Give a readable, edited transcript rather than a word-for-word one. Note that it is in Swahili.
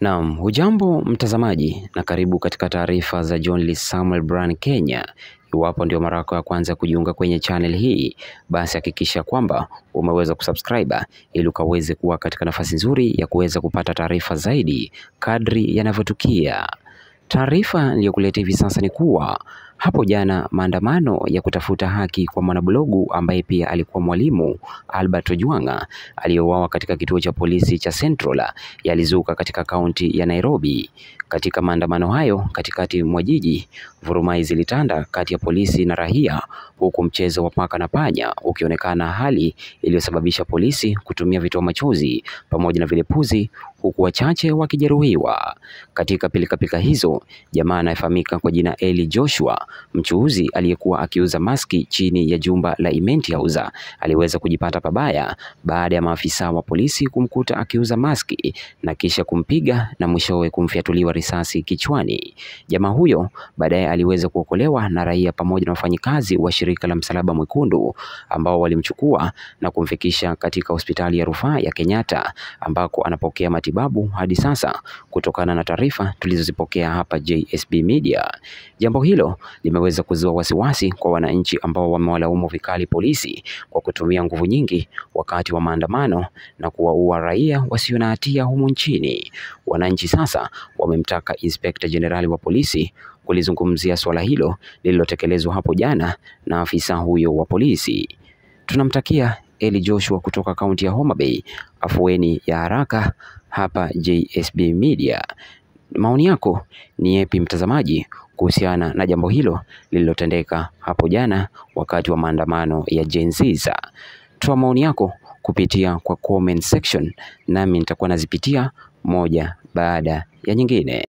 Naam, hujambo mtazamaji na karibu katika taarifa za John Lee Samuel Bryan Kenya. Iwapo ndio mara yako ya kwanza kujiunga kwenye channel hii, basi hakikisha kwamba umeweza kusubscribe ili ukaweze kuwa katika nafasi nzuri ya kuweza kupata taarifa zaidi kadri yanavyotukia. Taarifa niliyokuletea hivi sasa ni kuwa hapo jana maandamano ya kutafuta haki kwa mwanablogu ambaye pia alikuwa mwalimu Albert Ojwanga aliyeuawa katika kituo cha polisi cha Central yalizuka katika kaunti ya Nairobi. Katika maandamano hayo katikati mwa jiji, vurumai zilitanda kati ya polisi na raia, huku mchezo wa paka na panya ukionekana, hali iliyosababisha polisi kutumia vitoa machozi pamoja na vilipuzi, huku wachache wakijeruhiwa. Katika pilika hizo, jamaa anayefahamika kwa jina Eli Joshua, mchuuzi aliyekuwa akiuza maski chini ya jumba la Imenti House, aliweza kujipata pabaya baada ya maafisa wa polisi kumkuta akiuza maski na kisha kumpiga na mwishowe kumfyatuliwa risasi kichwani. Jamaa huyo baadaye aliweza kuokolewa na raia pamoja na wafanyikazi wa shirika la Msalaba Mwekundu ambao walimchukua na kumfikisha katika hospitali ya rufaa ya Kenyatta ambako anapokea matibabu hadi sasa, kutokana na taarifa tulizozipokea hapa JSB Media. Jambo hilo limeweza kuzua wasiwasi kwa wananchi ambao wamewalaumu vikali polisi kwa kutumia nguvu nyingi wakati wa maandamano na kuwaua raia wasio na hatia humu nchini. Wananchi sasa wamemtaka Inspector General wa polisi kulizungumzia swala hilo lililotekelezwa hapo jana na afisa huyo wa polisi. Tunamtakia Eli Joshua kutoka kaunti ya Homa Bay afueni ya haraka. Hapa JSB Media, maoni yako ni yapi mtazamaji kuhusiana na jambo hilo lililotendeka hapo jana wakati wa maandamano ya Gen Z? Toa maoni yako kupitia kwa comment section, nami nitakuwa nazipitia moja baada ya nyingine.